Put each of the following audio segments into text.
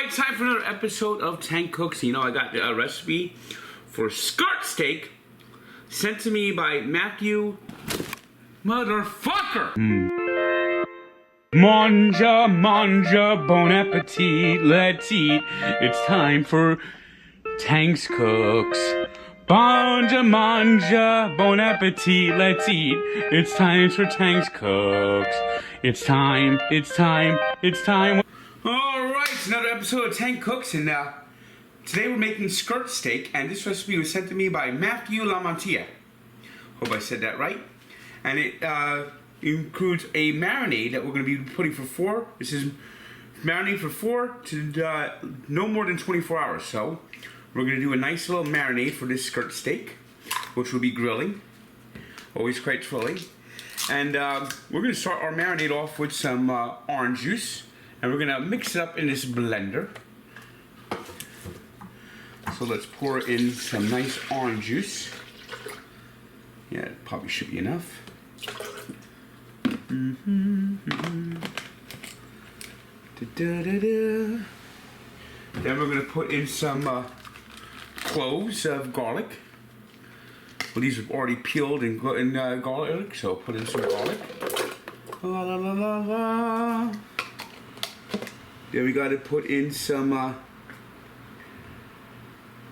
Alright, time for another episode of Tank Cooks. You know, I got a recipe for skirt steak sent to me by Matthew Motherfucker. Manja, manja, bon appetit, let's eat. It's time for Tank's Cooks. Manja, manja, bon appetit, let's eat. It's time for Tank's Cooks. It's time. Alright, it's another episode of Tank Cooks, and today we're making skirt steak, and this recipe was sent to me by Matthew LaMantia. Hope I said that right. And it includes a marinade that we're going to be putting for 4. This is marinade for 4 to no more than 24 hours. So we're going to do a nice little marinade for this skirt steak, which will be grilling. Always quite thrilling. And we're going to start our marinade off with some orange juice. And we're going to mix it up in this blender. So let's pour in some nice orange juice. Yeah, it probably should be enough. Then we're going to put in some cloves of garlic. Well, these are already peeled and garlic, so put in some garlic. La la la la la. Then we got to put in some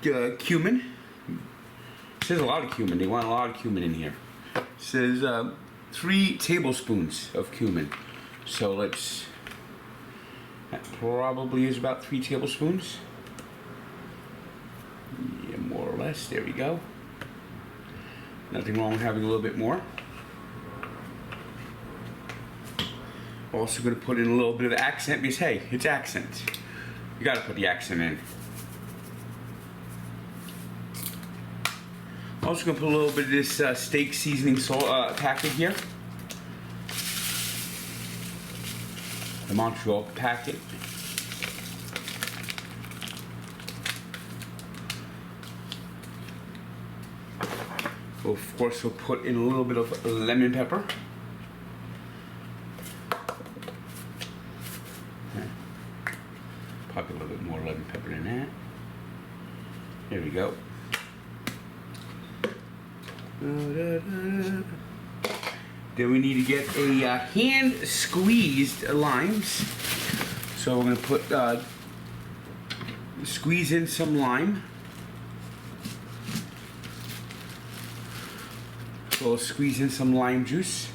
cumin. It says a lot of cumin. They want a lot of cumin in here. It says 3 tablespoons of cumin. So let's. That probably is about 3 tablespoons. Yeah, more or less. There we go. Nothing wrong with having a little bit more. Also going to put in a little bit of accent because, hey, it's accent. You got to put the accent in. Also going to put a little bit of this steak seasoning salt packet here. The Montreal packet. Of course, we'll put in a little bit of lemon pepper. Probably a little bit more lemon pepper than that. There we go. Then we need to get a hand squeezed limes. So we're going to put squeeze in some lime. So we'll squeeze in some lime juice.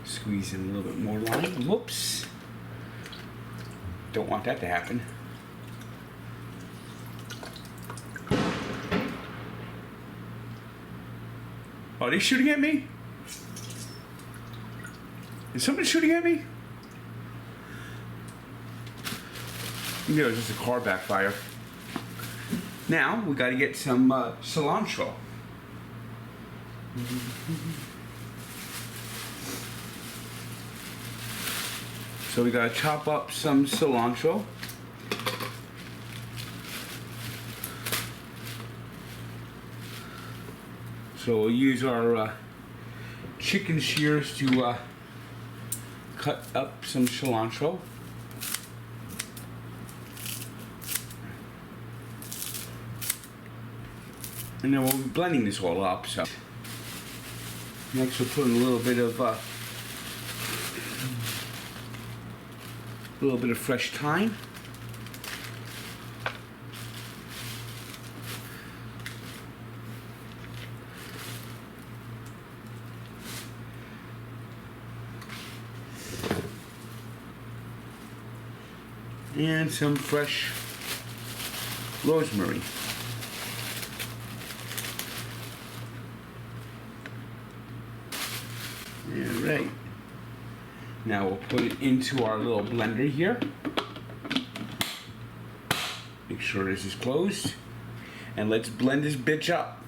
Squeeze in a little bit more lime. Whoops. Don't want that to happen. Are they shooting at me? Is somebody shooting at me? You know, it's just a car backfire. Now, we got to get some cilantro. So we gotta chop up some cilantro. So we'll use our chicken shears to cut up some cilantro. And then we'll be blending this all up. So next we'll put in a little bit of fresh thyme. And some fresh rosemary. All right. Now we'll put it into our little blender here. Make sure this is closed. And let's blend this bitch up.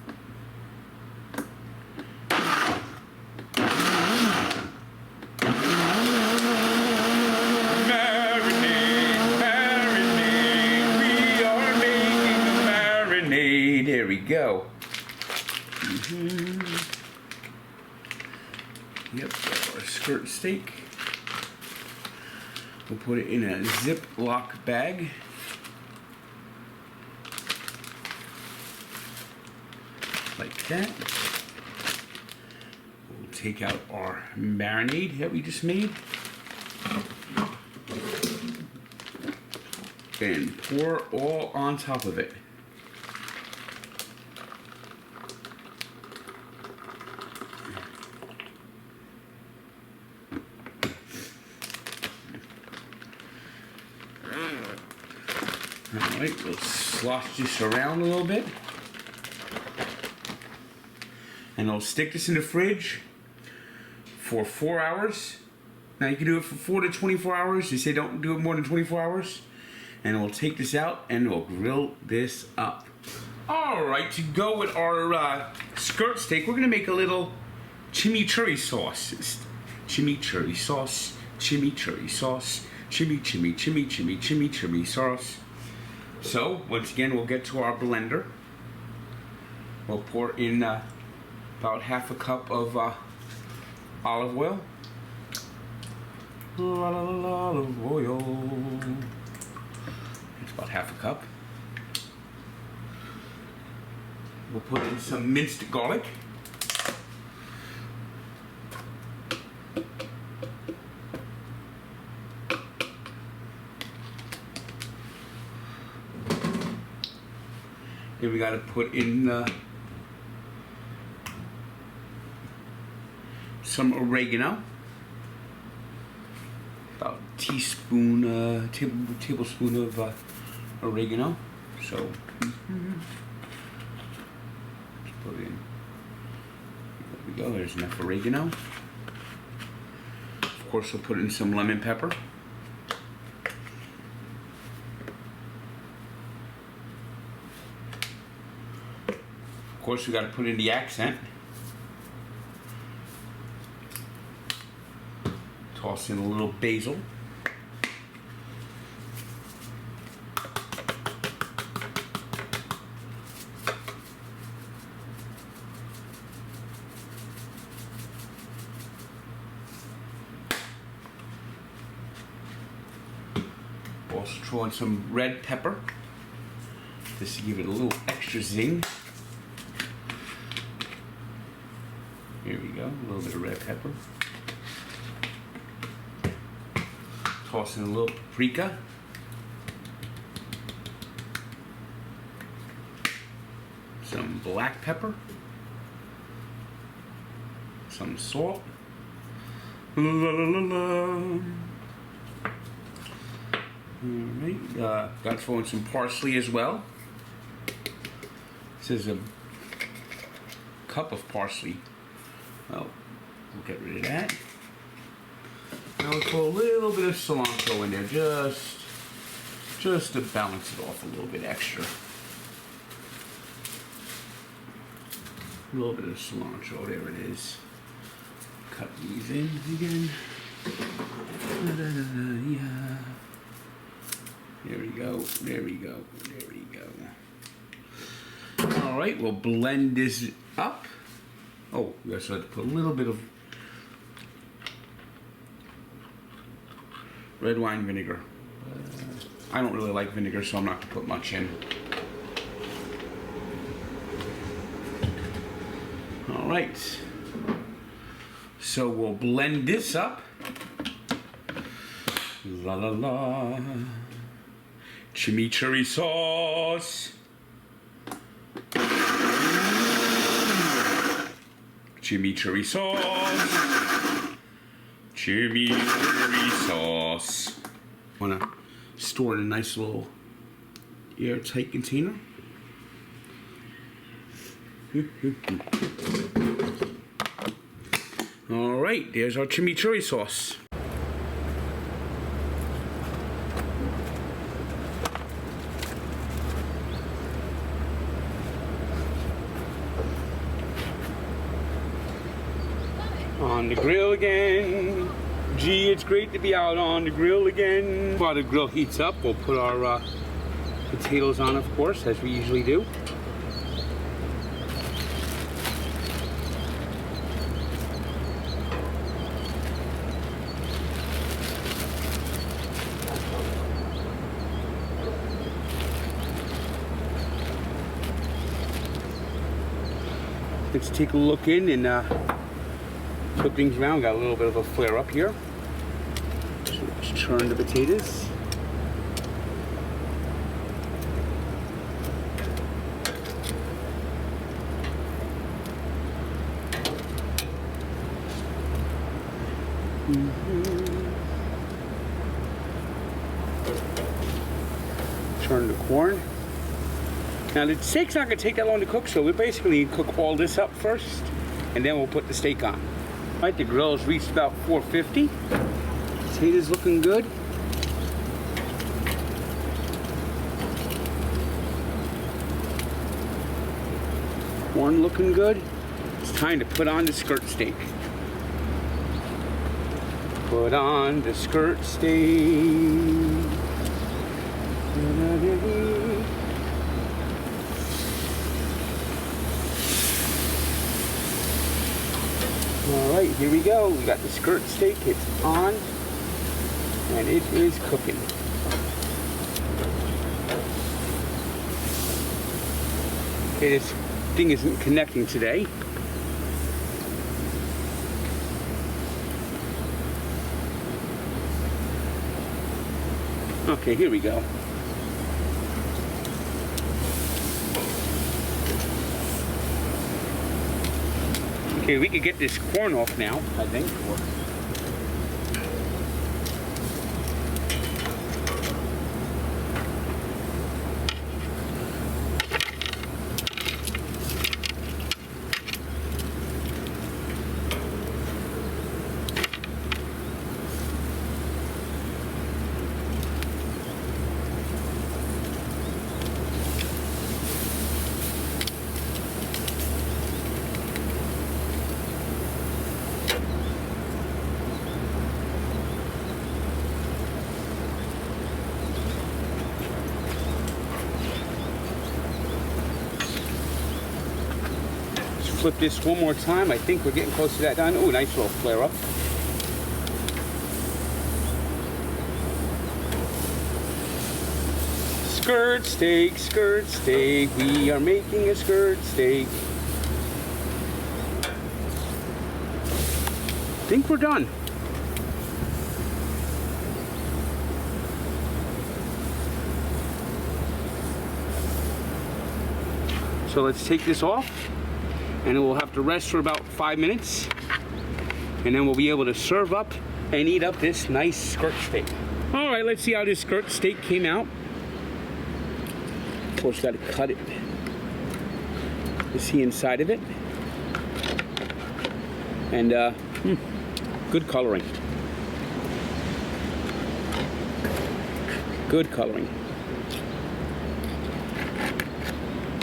Marinate, marinate. we go. Yep, our skirt steak. We'll put it in a Ziploc bag. Like that. We'll take out our marinade that we just made. And pour all on top of it. Alright, we'll slosh this around a little bit. And I'll stick this in the fridge for 4 hours. Now you can do it for 4 to 24 hours. They say don't do it more than 24 hours. And we'll take this out and we'll grill this up. Alright, to go with our skirt steak, we're going to make a little chimichurri sauce. Chimichurri sauce, chimichurri sauce, chimichurri sauce. So, once again, we'll get to our blender. We'll pour in about half a cup of olive oil. Olive oil. It's about half a cup. We'll put in some minced garlic. Then we got to put in some oregano. About a teaspoon, tablespoon of oregano. So let's put in. There we go. There's enough oregano. Of course, we'll put in some lemon pepper. Of course, we got to put in the accent. Toss in a little basil. Also throw in some red pepper, just to give it a little extra zing. Here we go, a little bit of red pepper. Toss in a little paprika. Some black pepper. Some salt. Alright, got to throw in some parsley as well. This is a cup of parsley. Well, we'll get rid of that. Now we'll put a little bit of cilantro in there, just to balance it off a little bit extra. A little bit of cilantro, there it is. Cut these in again. Yeah. There we go, there we go, there we go. Alright, we'll blend this up. Oh, we also have to put a little bit of red wine vinegar. I don't really like vinegar, so I'm not going to put much in. Alright. So we'll blend this up. La la la. Chimichurri sauce. Chimichurri sauce. Chimichurri sauce. Want to store in a nice little airtight container. All right, there's our chimichurri sauce. On the grill again. Gee, it's great to be out on the grill again. While the grill heats up, we'll put our potatoes on, of course, as we usually do. Let's take a look in and flip things around. Got a little bit of a flare up here. So let's turn the potatoes. Turn the corn. Now the steak's not going to take that long to cook, so we basically cook all this up first, and then we'll put the steak on. All right, the grill has reached about 450. Potatoes looking good. Corn looking good. It's time to put on the skirt steak. Put on the skirt steak. Alright, here we go. We got the skirt steak. It's on. And it is cooking. Okay, this thing isn't connecting today. Okay, here we go. Okay, we could get this corn off now, I think. Flip this one more time. I think we're getting close to that done. Oh, nice little flare up. Skirt steak, skirt steak. We are making a skirt steak. I think we're done. So let's take this off. And it will have to rest for about 5 minutes, and then we'll be able to serve up and eat up this nice skirt steak. All right, let's see how this skirt steak came out. Of course, got to cut it to see inside of it, and good coloring. Good coloring.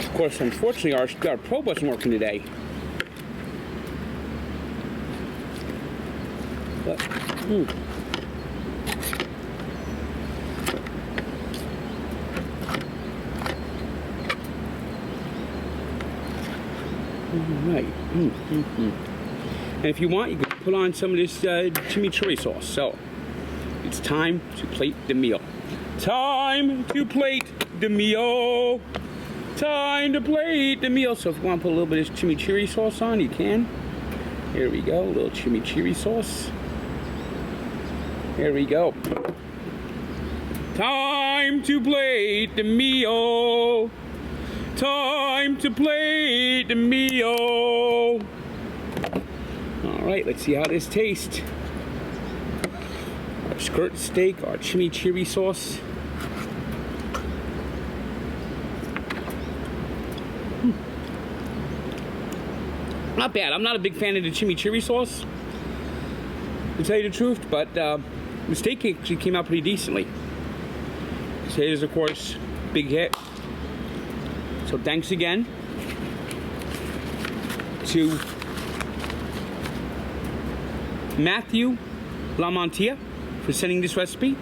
Of course, unfortunately, our probe wasn't working today. But, All right. And if you want, you can put on some of this chimichurri sauce. So, it's time to plate the meal. Time to plate the meal. Time to plate the meal. So if you want to put a little bit of chimichurri sauce on, you can. Here we go, a little chimichurri sauce. Here we go. Time to plate the meal. Time to plate the meal. All right, let's see how this tastes. Our skirt steak, our chimichurri sauce. Not bad. I'm not a big fan of the chimichurri sauce, to tell you the truth, but the steak actually came out pretty decently. Potatoes, of course, big hit. So thanks again to Matthew LaMantia for sending this recipe.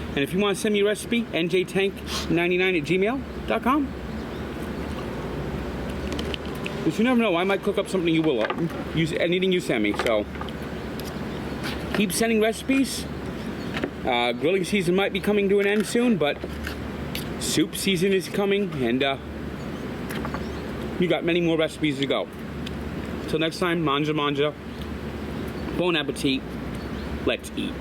And if you want to send me a recipe, njtank99@gmail.com. Because you never know, I might cook up something you will use, anything you send me. So keep sending recipes. Grilling season might be coming to an end soon, but soup season is coming, and we got many more recipes to go. Till next time, manja manja. Bon appetit. Let's eat.